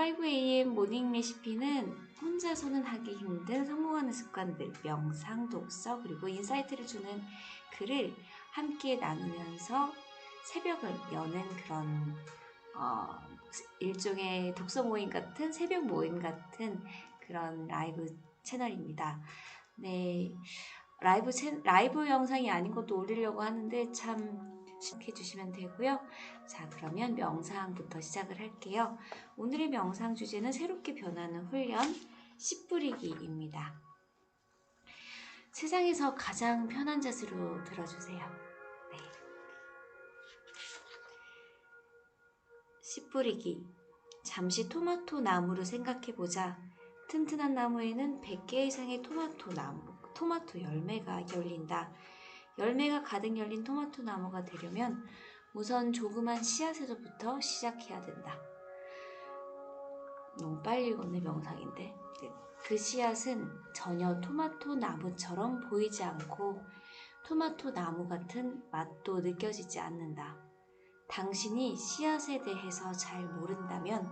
5am 모닝 레시피는 혼자서는 하기 힘든 성공하는 습관들, 명상, 독서, 그리고 인사이트를 주는 글을 함께 나누면서 새벽을 여는 그런 일종의 독서 모임 같은, 새벽 모임 같은 그런 라이브 채널입니다. 네, 라이브 영상이 아닌 것도 올리려고 하는데 참 시작해 주시면 되고요. 자, 그러면 명상부터 시작을 할게요. 오늘의 명상 주제는 새롭게 변하는 훈련, 씨 뿌리기입니다. 세상에서 가장 편한 자세로 들어주세요. 네. 씨 뿌리기. 잠시 토마토 나무를 생각해보자. 튼튼한 나무에는 100개 이상의 토마토 열매가 열린다. 열매가 가득 열린 토마토 나무가 되려면 우선 조그만 씨앗에서부터 시작해야 된다. 너무 빨리 읽었네, 명상인데. 그 씨앗은 전혀 토마토 나무처럼 보이지 않고 토마토 나무 같은 맛도 느껴지지 않는다. 당신이 씨앗에 대해서 잘 모른다면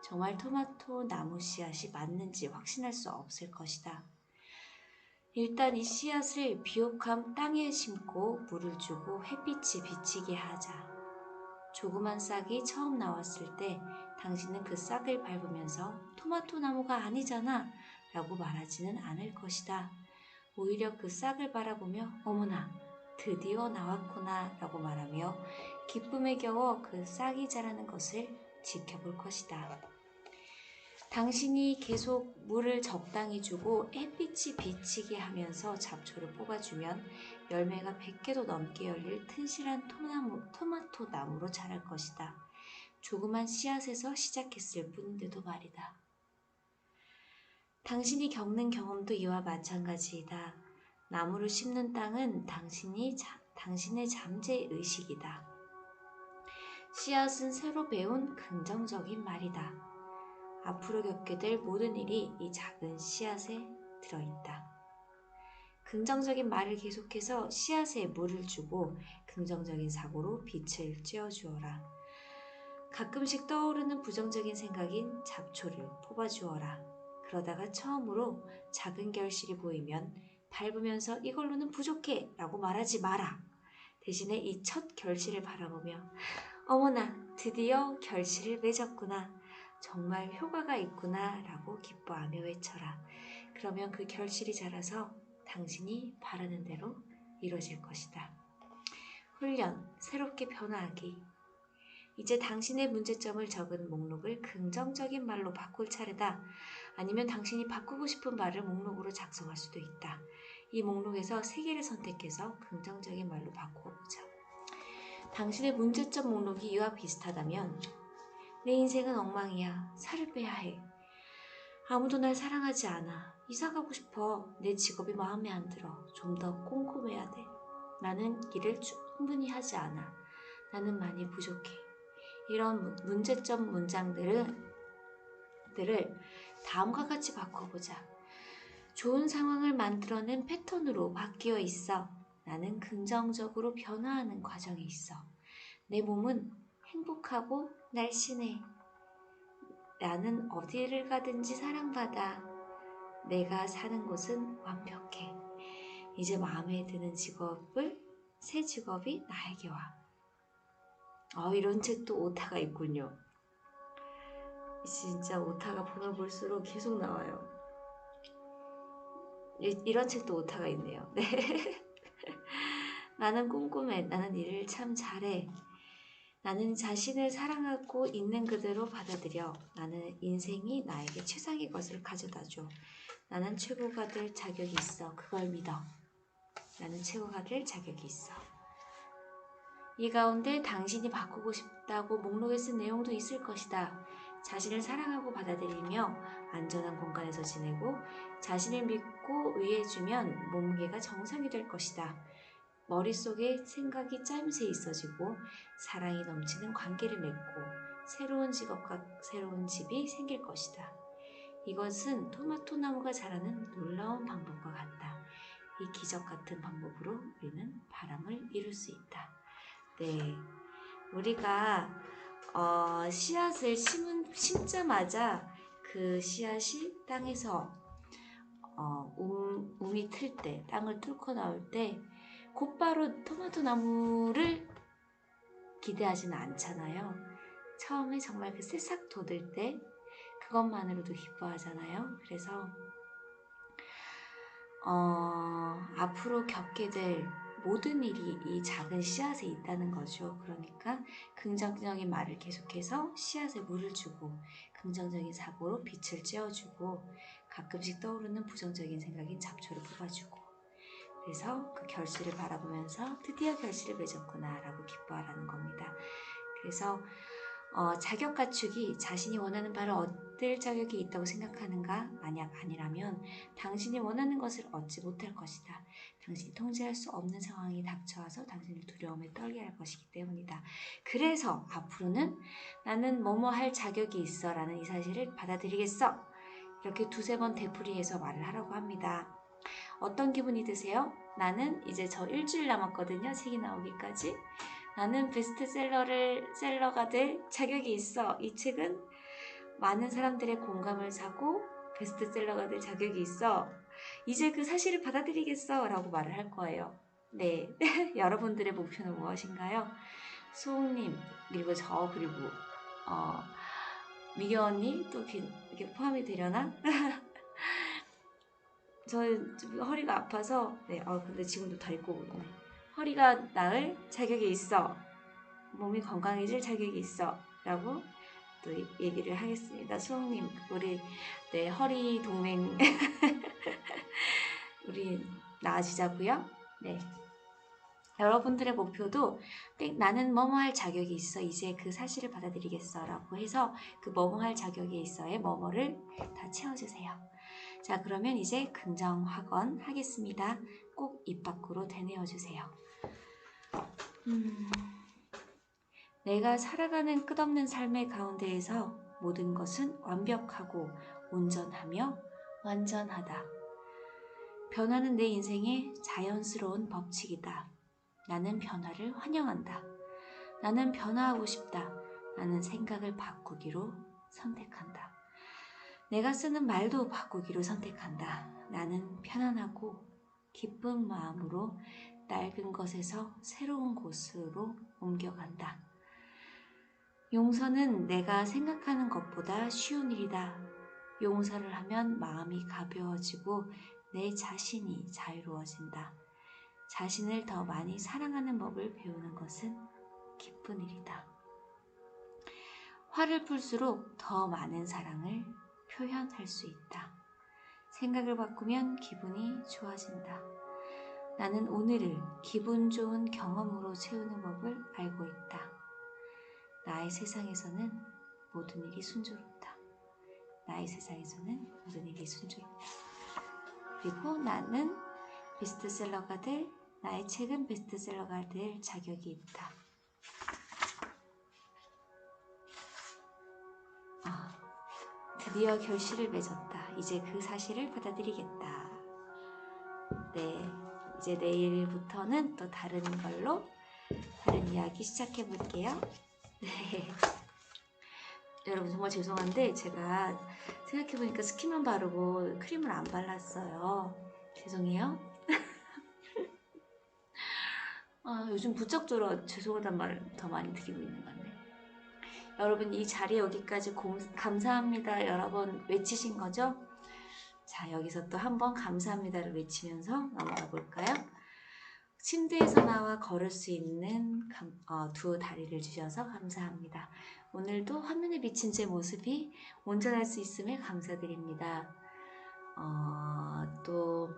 정말 토마토 나무 씨앗이 맞는지 확신할 수 없을 것이다. 일단 이 씨앗을 비옥한 땅에 심고 물을 주고 햇빛이 비치게 하자. 조그만 싹이 처음 나왔을 때 당신은 그 싹을 밟으면서 토마토 나무가 아니잖아 라고 말하지는 않을 것이다. 오히려 그 싹을 바라보며 어머나 드디어 나왔구나 라고 말하며 기쁨에 겨워 그 싹이 자라는 것을 지켜볼 것이다. 당신이 계속 물을 적당히 주고 햇빛이 비치게 하면서 잡초를 뽑아주면 열매가 100개도 넘게 열릴 튼실한 토마토 나무로 자랄 것이다. 조그만 씨앗에서 시작했을 뿐인데도 말이다. 당신이 겪는 경험도 이와 마찬가지이다. 나무를 심는 땅은 당신의 잠재의식이다. 씨앗은 새로 배운 긍정적인 말이다. 앞으로 겪게 될 모든 일이 이 작은 씨앗에 들어있다. 긍정적인 말을 계속해서 씨앗에 물을 주고 긍정적인 사고로 빛을 쬐어주어라. 가끔씩 떠오르는 부정적인 생각인 잡초를 뽑아주어라. 그러다가 처음으로 작은 결실이 보이면 밟으면서 이걸로는 부족해 라고 말하지 마라. 대신에 이 첫 결실을 바라보며 어머나 드디어 결실을 맺었구나. 정말 효과가 있구나 라고 기뻐하며 외쳐라. 그러면 그 결실이 자라서 당신이 바라는 대로 이루어질 것이다. 훈련, 새롭게 변화하기. 이제 당신의 문제점을 적은 목록을 긍정적인 말로 바꿀 차례다. 아니면 당신이 바꾸고 싶은 말을 목록으로 작성할 수도 있다. 이 목록에서 3개를 선택해서 긍정적인 말로 바꿔보자. 당신의 문제점 목록이 이와 비슷하다면 내 인생은 엉망이야. 살을 빼야 해. 아무도 날 사랑하지 않아. 이사 가고 싶어. 내 직업이 마음에 안 들어. 좀 더 꼼꼼해야 돼. 나는 일을 충분히 하지 않아. 나는 많이 부족해. 이런 문제점 문장들을 다음과 같이 바꿔보자. 좋은 상황을 만들어낸 패턴으로 바뀌어 있어. 나는 긍정적으로 변화하는 과정에 있어. 내 몸은 행복하고 날씬해. 나는 어디를 가든지 사랑받아. 내가 사는 곳은 완벽해. 이제 마음에 드는 새 직업이 나에게 와. 이런 책도 오타가 있군요. 진짜 오타가 보면 볼수록 계속 나와요. 이런 책도 오타가 있네요. 네. 나는 꼼꼼해. 나는 일을 참 잘해. 나는 자신을 사랑하고 있는 그대로 받아들여. 나는 인생이 나에게 최상의 것을 가져다줘. 나는 최고가 될 자격이 있어. 그걸 믿어. 나는 최고가 될 자격이 있어. 이 가운데 당신이 바꾸고 싶다고 목록에 쓴 내용도 있을 것이다. 자신을 사랑하고 받아들이며 안전한 공간에서 지내고 자신을 믿고 의해주면 몸무게가 정상이 될 것이다. 머릿속에 생각이 짜임새 있어지고 사랑이 넘치는 관계를 맺고 새로운 직업과 새로운 집이 생길 것이다. 이것은 토마토 나무가 자라는 놀라운 방법과 같다. 이 기적 같은 방법으로 우리는 바람을 이룰 수 있다. 네, 우리가 씨앗을 심자마자 그 씨앗이 땅에서 움이 틀 때, 땅을 뚫고 나올 때 곧바로 토마토 나무를 기대하지는 않잖아요. 처음에 정말 그 새싹 돋을 때 그것만으로도 기뻐하잖아요. 그래서 앞으로 겪게 될 모든 일이 이 작은 씨앗에 있다는 거죠. 그러니까 긍정적인 말을 계속해서 씨앗에 물을 주고 긍정적인 사고로 빛을 쬐어주고 가끔씩 떠오르는 부정적인 생각인 잡초를 뽑아주고 그래서 그 결실을 바라보면서 드디어 결실을 맺었구나 라고 기뻐하라는 겁니다. 그래서 자격 갖추기, 자신이 원하는 바를 얻을 자격이 있다고 생각하는가? 만약 아니라면 당신이 원하는 것을 얻지 못할 것이다. 당신이 통제할 수 없는 상황이 닥쳐와서 당신을 두려움에 떨게 할 것이기 때문이다. 그래서 앞으로는 나는 뭐뭐 할 자격이 있어 라는 이 사실을 받아들이겠어. 이렇게 두세 번 되풀이해서 말을 하라고 합니다. 어떤 기분이 드세요? 나는 이제 저 일주일 남았거든요. 책이 나오기까지. 나는 베스트셀러가 될 자격이 있어. 이 책은 많은 사람들의 공감을 사고 베스트셀러가 될 자격이 있어. 이제 그 사실을 받아들이겠어 라고 말을 할 거예요. 네, 여러분들의 목표는 무엇인가요? 수홍님 그리고 저 그리고 미교 언니 또 이렇게 포함이 되려나? 저 허리가 아파서 근데 지금도 다리 꼬부르네. 허리가 나을 자격이 있어. 몸이 건강해질 자격이 있어. 라고 또 얘기를 하겠습니다. 수홍님, 우리 허리 동맹 우리 나아지자고요. 네. 여러분들의 목표도 나는 뭐뭐 할 자격이 있어. 이제 그 사실을 받아들이겠어. 라고 해서 그 뭐뭐 할 자격이 있어의 뭐뭐를 다 채워주세요. 자, 그러면 이제 긍정학원 하겠습니다. 꼭 입 밖으로 되뇌어주세요. 내가 살아가는 끝없는 삶의 가운데에서 모든 것은 완벽하고 온전하며 완전하다. 변화는 내 인생의 자연스러운 법칙이다. 나는 변화를 환영한다. 나는 변화하고 싶다. 나는 생각을 바꾸기로 선택한다. 내가 쓰는 말도 바꾸기로 선택한다. 나는 편안하고 기쁜 마음으로 낡은 것에서 새로운 곳으로 옮겨간다. 용서는 내가 생각하는 것보다 쉬운 일이다. 용서를 하면 마음이 가벼워지고 내 자신이 자유로워진다. 자신을 더 많이 사랑하는 법을 배우는 것은 기쁜 일이다. 화를 풀수록 더 많은 사랑을 표현할 수 있다. 생각을 바꾸면 기분이 좋아진다. 나는 오늘을 기분 좋은 경험으로 채우는 법을 알고 있다. 나의 세상에서는 모든 일이 순조롭다. 나의 세상에서는 모든 일이 순조롭다. 그리고 나는 베스트셀러가 될, 나의 책은 베스트셀러가 될 자격이 있다. 드디어 결실을 맺었다. 이제 그 사실을 받아들이겠다. 네, 이제 내일부터는 또 다른 걸로 다른 이야기 시작해 볼게요. 네. 여러분 정말 죄송한데 제가 생각해보니까 스킨만 바르고 크림을 안 발랐어요. 죄송해요. 요즘 부쩍들어 죄송하단 말 더 많이 드리고 있는 것 같네. 여러분 이 자리에 여기까지 감사합니다 여러 번 외치신 거죠? 자, 여기서 또 한 번 감사합니다를 외치면서 넘어가 볼까요? 침대에서 나와 걸을 수 있는 두 다리를 주셔서 감사합니다. 오늘도 화면에 비친 제 모습이 온전할 수 있음에 감사드립니다. 또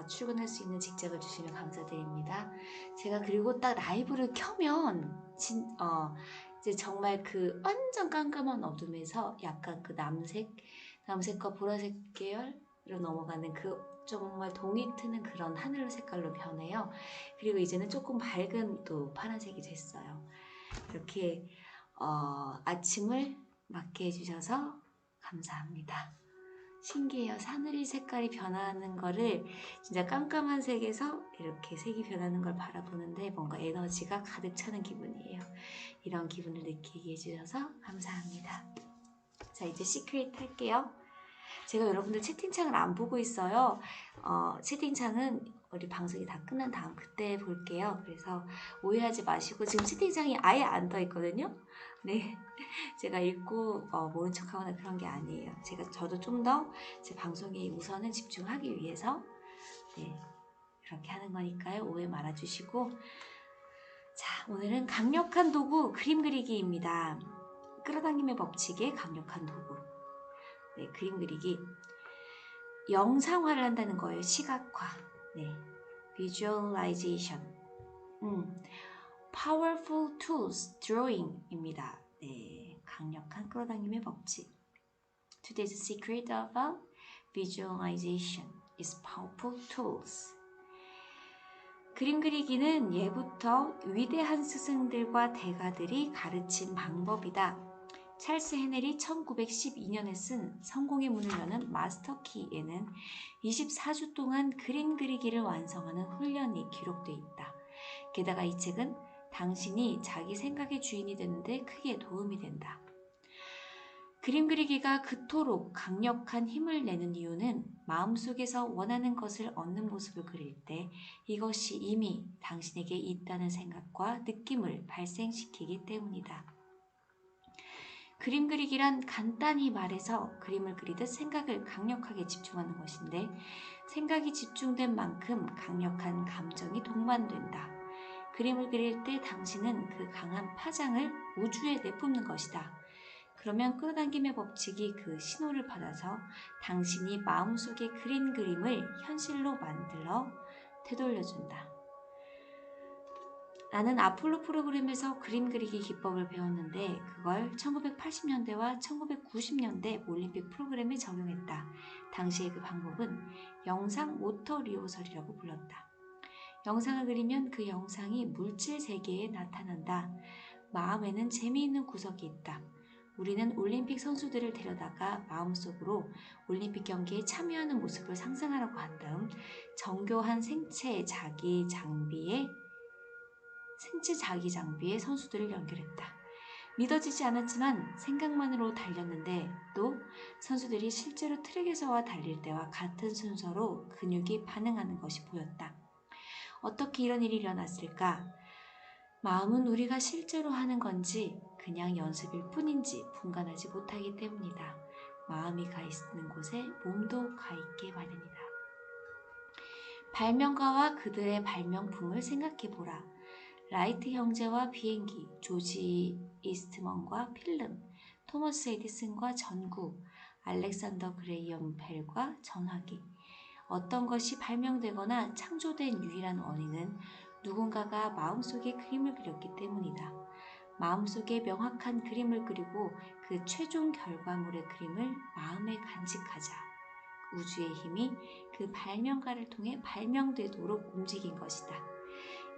출근할 수 있는 직장을 주시면 감사드립니다. 제가 그리고 딱 라이브를 켜면 이제 정말 그 완전 깜깜한 어둠에서 약간 그 남색과 보라색 계열로 넘어가는 그 정말 동이 트는 그런 하늘 색깔로 변해요. 그리고 이제는 조금 밝은 또 파란색이 됐어요. 이렇게 아침을 맞게 해주셔서 감사합니다. 신기해요. 하늘이 색깔이 변하는 거를 진짜 깜깜한 색에서 이렇게 색이 변하는 걸 바라보는데 뭔가 에너지가 가득 차는 기분이에요. 이런 기분을 느끼게 해주셔서 감사합니다. 자, 이제 시크릿 할게요. 제가 여러분들 채팅창을 안 보고 있어요. 채팅창은 우리 방송이 다 끝난 다음 그때 볼게요. 그래서 오해하지 마시고 지금 채팅창이 아예 안 떠 있거든요. 네, 제가 읽고 모른 척하거나 그런 게 아니에요. 저도 좀 더 제 방송에 우선은 집중하기 위해서 네, 그렇게 하는 거니까요. 오해 말아주시고, 자, 오늘은 강력한 도구 그림 그리기입니다. 끌어당김의 법칙의 강력한 도구. 네, 그림 그리기. 영상화를 한다는 거예요. 시각화. 네, visualization. Powerful tools drawing입니다. 네, 강력한 끌어당김의 법칙. Today's secret of visualization is powerful tools. 그림 그리기는 예부터 위대한 스승들과 대가들이 가르친 방법이다. 찰스 헤넬이 1912년에 쓴 성공의 문을 여는 마스터키에는 24주 동안 그림 그리기를 완성하는 훈련이 기록돼 있다. 게다가 이 책은 당신이 자기 생각의 주인이 되는데 크게 도움이 된다. 그림 그리기가 그토록 강력한 힘을 내는 이유는 마음속에서 원하는 것을 얻는 모습을 그릴 때 이것이 이미 당신에게 있다는 생각과 느낌을 발생시키기 때문이다. 그림 그리기란 간단히 말해서 그림을 그리듯 생각을 강력하게 집중하는 것인데 생각이 집중된 만큼 강력한 감정이 동반된다. 그림을 그릴 때 당신은 그 강한 파장을 우주에 내뿜는 것이다. 그러면 끌어당김의 법칙이 그 신호를 받아서 당신이 마음속에 그린 그림을 현실로 만들어 되돌려준다. 나는 아폴로 프로그램에서 그림 그리기 기법을 배웠는데 그걸 1980년대와 1990년대 올림픽 프로그램에 적용했다. 당시의 그 방법은 영상 모터 리허설이라고 불렀다. 영상을 그리면 그 영상이 물질 세계에 나타난다. 마음에는 재미있는 구석이 있다. 우리는 올림픽 선수들을 데려다가 마음속으로 올림픽 경기에 참여하는 모습을 상상하라고 한 다음 정교한 생체 자기 장비에 선수들을 연결했다. 믿어지지 않았지만 생각만으로 달렸는데 또 선수들이 실제로 트랙에서와 달릴 때와 같은 순서로 근육이 반응하는 것이 보였다. 어떻게 이런 일이 일어났을까? 마음은 우리가 실제로 하는 건지 그냥 연습일 뿐인지 분간하지 못하기 때문이다. 마음이 가 있는 곳에 몸도 가 있게 마련이다. 발명가와 그들의 발명품을 생각해보라. 라이트 형제와 비행기, 조지 이스트먼과 필름, 토머스 에디슨과 전구, 알렉산더 그레이엄 벨과 전화기. 어떤 것이 발명되거나 창조된 유일한 원인은 누군가가 마음속에 그림을 그렸기 때문이다. 마음속에 명확한 그림을 그리고 그 최종 결과물의 그림을 마음에 간직하자. 우주의 힘이 그 발명가를 통해 발명되도록 움직인 것이다.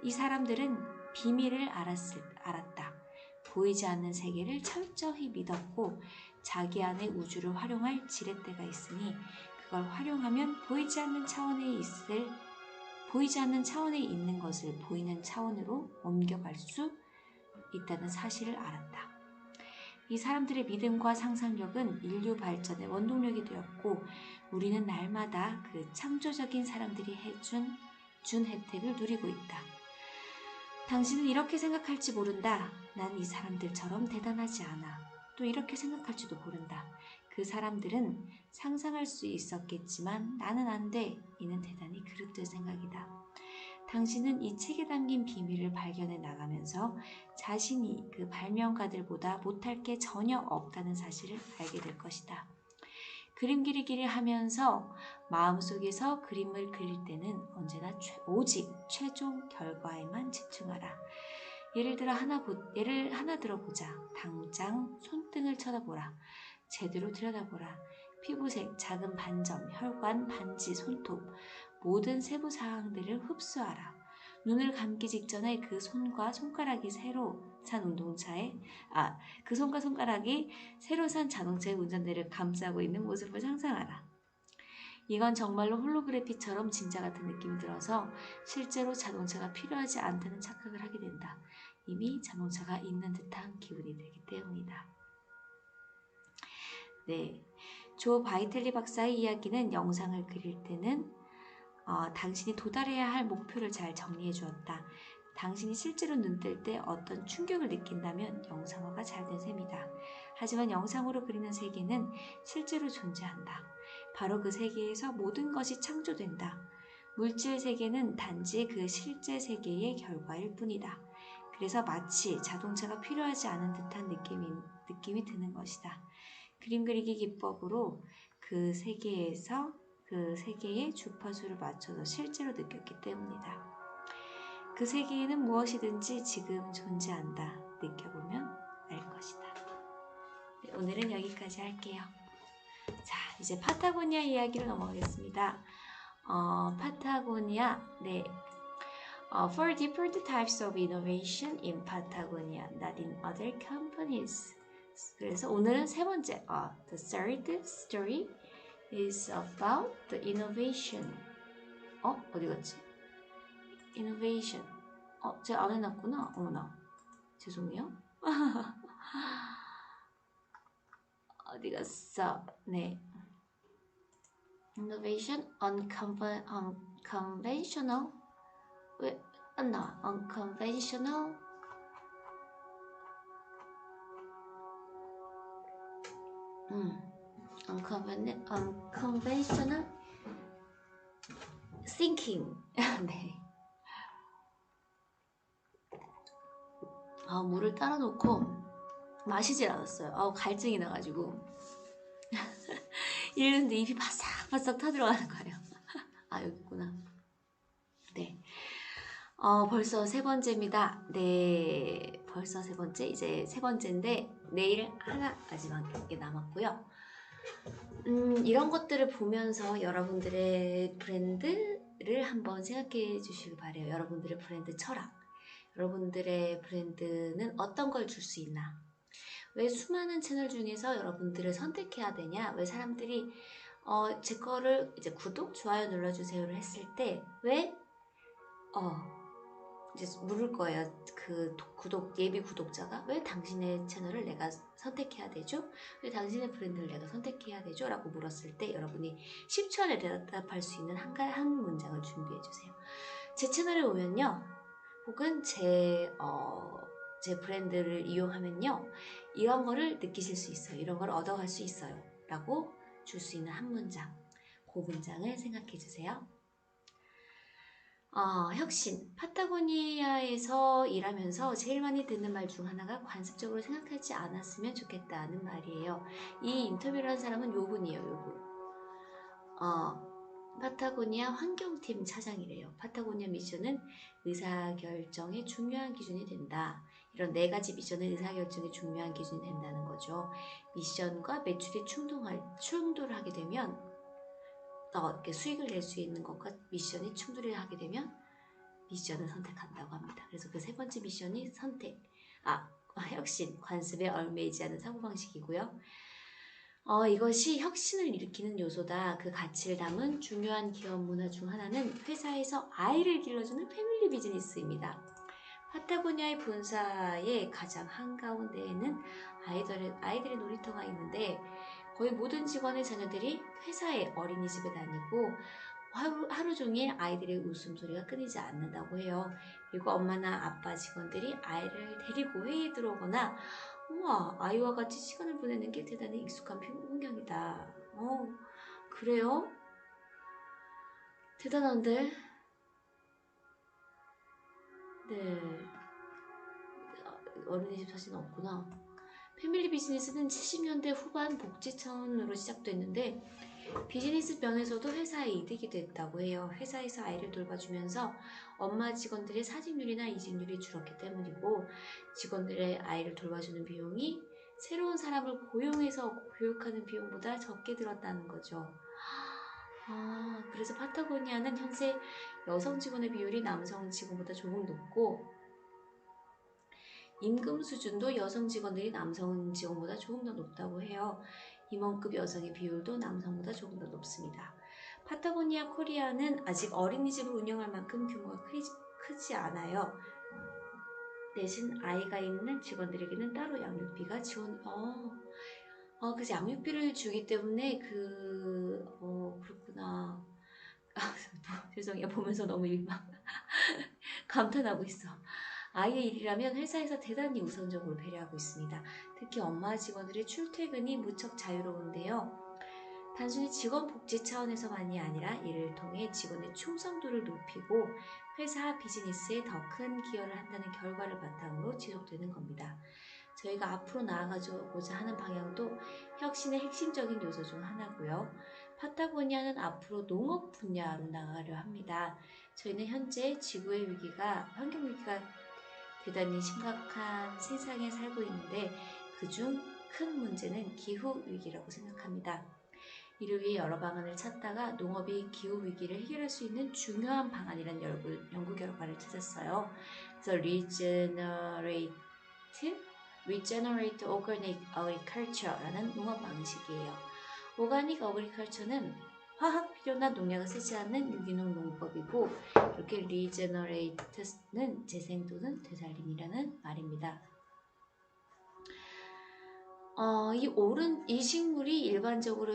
이 사람들은 비밀을 알았다. 보이지 않는 세계를 철저히 믿었고 자기 안에 우주를 활용할 지렛대가 있으니 그걸 활용하면 보이지 않는 차원에 있는 것을 보이는 차원으로 옮겨갈 수 있다는 사실을 알았다. 이 사람들의 믿음과 상상력은 인류 발전의 원동력이 되었고 우리는 날마다 그 창조적인 사람들이 준 혜택을 누리고 있다. 당신은 이렇게 생각할지 모른다. 난 이 사람들처럼 대단하지 않아. 또 이렇게 생각할지도 모른다. 그 사람들은 상상할 수 있었겠지만 나는 안 돼. 이는 대단히 그릇된 생각이다. 당신은 이 책에 담긴 비밀을 발견해 나가면서 자신이 그 발명가들보다 못할 게 전혀 없다는 사실을 알게 될 것이다. 그림 그리기를 하면서 마음속에서 그림을 그릴 때는 언제나 오직 최종 결과에만 집중하라. 예를 하나 들어보자. 당장 손등을 쳐다보라. 제대로 들여다보라. 피부색, 작은 반점, 혈관, 반지, 손톱 모든 세부 사항들을 흡수하라. 눈을 감기 직전에 그 손과 손가락이 새로 산 자동차의 운전대를 감싸고 있는 모습을 상상하라. 이건 정말로 홀로그래피처럼 진짜 같은 느낌이 들어서 실제로 자동차가 필요하지 않다는 착각을 하게 된다. 이미 자동차가 있는 듯한 기분이 들기 때문이다. 네, 조 바이틀리 박사의 이야기는 영상을 그릴 때는 당신이 도달해야 할 목표를 잘 정리해 주었다. 당신이 실제로 눈 뜰 때 어떤 충격을 느낀다면 영상화가 잘 된 셈이다. 하지만 영상으로 그리는 세계는 실제로 존재한다. 바로 그 세계에서 모든 것이 창조된다. 물질 세계는 단지 그 실제 세계의 결과일 뿐이다. 그래서 마치 자동차가 필요하지 않은 듯한 느낌이 드는 것이다. 그림 그리기 기법으로 그 세계에서 그 세계의 주파수를 맞춰서 실제로 느꼈기 때문이다. 그 세계에는 무엇이든지 지금 존재한다. 느껴보면 알 것이다. 네, 오늘은 여기까지 할게요. 자, 이제 파타고니아 이야기로 넘어가겠습니다. 파타고니아, 네. For different types of innovation in Patagonia, not in other companies. 그래서 오늘은 세 번째, the third story is about the innovation. 어디 갔지? innovation. 제가 안 해놨구나. 어머나. 죄송해요. 어디 갔어? 네. innovation unconventional. 왜 안 나와? unconventional. unconventional thinking. 네. 물을 따라 놓고 마시질 않았어요. 갈증이 나가지고 이러는데 입이 바싹바싹 타들어가는 거예요. 여기 있구나. 네. 벌써 세 번째입니다. 네. 벌써 세 번째. 이제 세 번째인데 내일 하나 마지막에 남았고요. 이런 것들을 보면서 여러분들의 브랜드를 한번 생각해 주시길 바래요. 여러분들의 브랜드 철학. 여러분들의 브랜드는 어떤 걸 줄 수 있나? 왜 수많은 채널 중에서 여러분들을 선택해야 되냐? 왜 사람들이 제 거를 이제 구독, 좋아요 눌러주세요를 했을 때 왜 이제 물을 거예요. 그 예비 구독자가 왜 당신의 채널을 내가 선택해야 되죠? 왜 당신의 브랜드를 내가 선택해야 되죠? 라고 물었을 때 여러분이 10초 안에 대답할 수 있는 한 문장을 준비해 주세요. 제 채널에 오면요. 혹은 제 브랜드를 이용하면요. 이런 거를 느끼실 수 있어요. 이런 걸 얻어갈 수 있어요. 라고 줄 수 있는 한 문장. 그 문장을 생각해 주세요. 혁신. 파타고니아에서 일하면서 제일 많이 듣는 말 중 하나가 관습적으로 생각하지 않았으면 좋겠다는 말이에요. 이 인터뷰를 한 사람은 요분이에요. 요분. 파타고니아 환경팀 차장이래요. 파타고니아 미션은 의사결정의 중요한 기준이 된다. 이런 네 가지 미션은 의사결정의 중요한 기준이 된다는 거죠. 미션과 매출이 충돌하게 되면 이렇게 수익을 낼 수 있는 것과 미션이 충돌을 하게 되면 미션을 선택한다고 합니다. 그래서 그 세 번째 미션이 혁신, 관습에 얽매이지 않은 사고방식이고요. 이것이 혁신을 일으키는 요소다. 그 가치를 담은 중요한 기업 문화 중 하나는 회사에서 아이를 길러주는 패밀리 비즈니스입니다. 파타고니아의 본사의 가장 한가운데에는 아이들의 놀이터가 있는데 거의 모든 직원의 자녀들이 회사의 어린이집에 다니고 하루 종일 아이들의 웃음소리가 끊이지 않는다고 해요. 그리고 엄마나 아빠 직원들이 아이를 데리고 회의에 들어오거나 우와, 아이와 같이 시간을 보내는 게 대단히 익숙한 풍경이다. 그래요? 대단한데? 네. 어린이집 사진 없구나. 패밀리 비즈니스는 70년대 후반 복지 차원으로 시작됐는데 비즈니스 면에서도 회사의 이득이 됐다고 해요. 회사에서 아이를 돌봐주면서 엄마 직원들의 사직률이나 이직률이 줄었기 때문이고 직원들의 아이를 돌봐주는 비용이 새로운 사람을 고용해서 교육하는 비용보다 적게 들었다는 거죠. 그래서 파타고니아는 현재 여성 직원의 비율이 남성 직원보다 조금 높고 임금 수준도 여성 직원들이 남성 직원보다 조금 더 높다고 해요. 임원급 여성의 비율도 남성보다 조금 더 높습니다. 파타고니아 코리아는 아직 어린이집을 운영할 만큼 규모가 크지 않아요. 대신 아이가 있는 직원들에게는 따로 양육비가 그래서 양육비를 주기 때문에 그렇구나. 죄송해요. 보면서 너무 감탄하고 있어. 아이의 일이라면 회사에서 대단히 우선적으로 배려하고 있습니다. 특히 엄마 직원들의 출퇴근이 무척 자유로운데요. 단순히 직원 복지 차원에서만이 아니라 이를 통해 직원의 충성도를 높이고 회사 비즈니스에 더 큰 기여를 한다는 결과를 바탕으로 지속되는 겁니다. 저희가 앞으로 나아가고자 하는 방향도 혁신의 핵심적인 요소 중 하나고요. 파타고니아는 앞으로 농업 분야로 나아가려 합니다. 저희는 현재 지구의 위기가, 환경 위기가 대단히 심각한 세상에 살고 있는데 그중 큰 문제는 기후 위기라고 생각합니다. 이를 위해 여러 방안을 찾다가 농업이 기후 위기를 해결할 수 있는 중요한 방안이라는 연구 결과를 찾았어요. 그래서 Regenerate Organic Agriculture라는 농업 방식이에요. 오가닉 어그리컬처는 화학 비료나 농약을 쓰지 않는 유기농 농법이고, 이렇게 Regenerate는 재생 또는 되살림이라는 말입니다. 이 식물이 일반적으로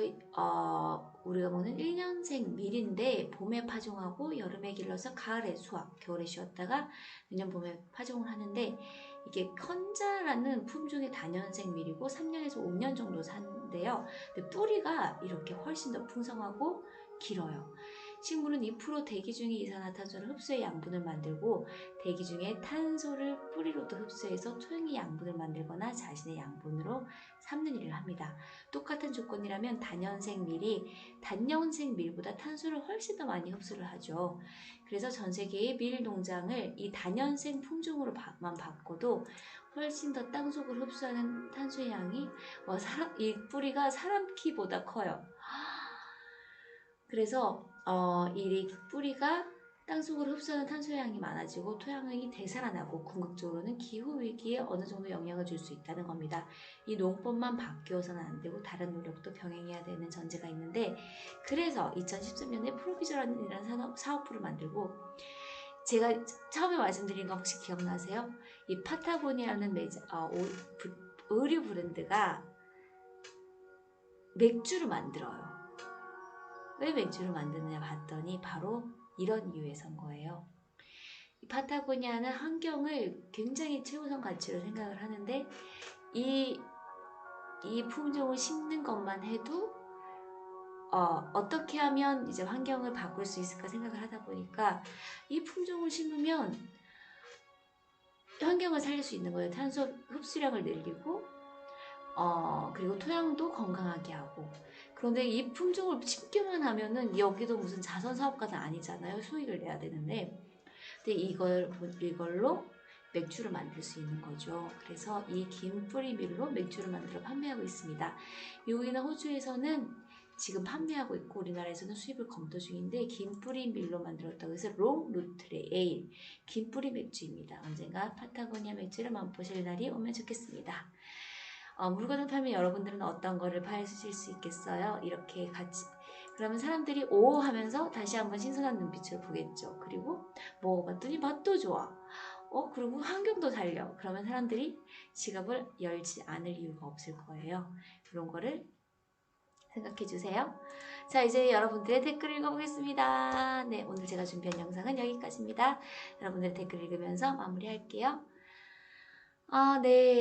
우리가 먹는 1년생 밀인데 봄에 파종하고 여름에 길러서 가을에 수확, 겨울에 쉬었다가 내년 봄에 파종을 하는데, 이게 컨자라는 품종의 다년생 밀이고 3년에서 5년 정도 산대요. 근데 뿌리가 이렇게 훨씬 더 풍성하고 길어요. 식물은 잎으로 대기 중에 이산화탄소를 흡수해 양분을 만들고, 대기 중에 탄소를 뿌리로도 흡수해서 토양의 양분을 만들거나 자신의 양분으로 삼는 일을 합니다. 똑같은 조건이라면 단년생 밀보다 탄소를 훨씬 더 많이 흡수를 하죠. 그래서 전 세계의 밀 농장을 이 단년생 품종으로만 바꿔도 훨씬 더 땅속을 흡수하는 탄소의 양이 이 뿌리가 사람 키보다 커요. 그래서 이 뿌리가 땅속으로 흡수하는 탄소의 양이 많아지고 토양이 되살아나고 궁극적으로는 기후위기에 어느 정도 영향을 줄 수 있다는 겁니다. 이 농법만 바뀌어서는 안 되고 다른 노력도 병행해야 되는 전제가 있는데, 그래서 2013년에 프로비저라는 사업부를 만들고, 제가 처음에 말씀드린 거 혹시 기억나세요? 이 파타고니아라는 의류 브랜드가 맥주를 만들어요. 왜 맥주를 만드느냐 봤더니 바로 이런 이유에서인 거예요. 이 파타고니아는 환경을 굉장히 최우선 가치로 생각을 하는데, 이 품종을 심는 것만 해도 어떻게 하면 이제 환경을 바꿀 수 있을까 생각을 하다 보니까 이 품종을 심으면 환경을 살릴 수 있는 거예요. 탄소 흡수량을 늘리고 그리고 토양도 건강하게 하고. 그런데 이 품종을 심기만 하면은 여기도 무슨 자선 사업가는 아니잖아요. 수익을 내야 되는데. 근데 이걸로 맥주를 만들 수 있는 거죠. 그래서 이 긴 뿌리 밀로 맥주를 만들어 판매하고 있습니다. 미국이나 호주에서는 지금 판매하고 있고 우리나라에서는 수입을 검토 중인데, 긴 뿌리 밀로 만들었다고 해서 롱 루트레 에일, 긴 뿌리 맥주입니다. 언젠가 파타고니아 맥주를 맛보실 날이 오면 좋겠습니다. 물건을 팔면 여러분들은 어떤 거를 파실 수 있겠어요? 이렇게 같이. 그러면 사람들이 오 하면서 다시 한번 신선한 눈빛으로 보겠죠. 그리고 먹어봤더니 맛도 좋아. 그리고 환경도 살려. 그러면 사람들이 지갑을 열지 않을 이유가 없을 거예요. 그런 거를 생각해 주세요. 자, 이제 여러분들의 댓글 읽어보겠습니다. 네, 오늘 제가 준비한 영상은 여기까지입니다. 여러분들의 댓글 읽으면서 마무리할게요. 네.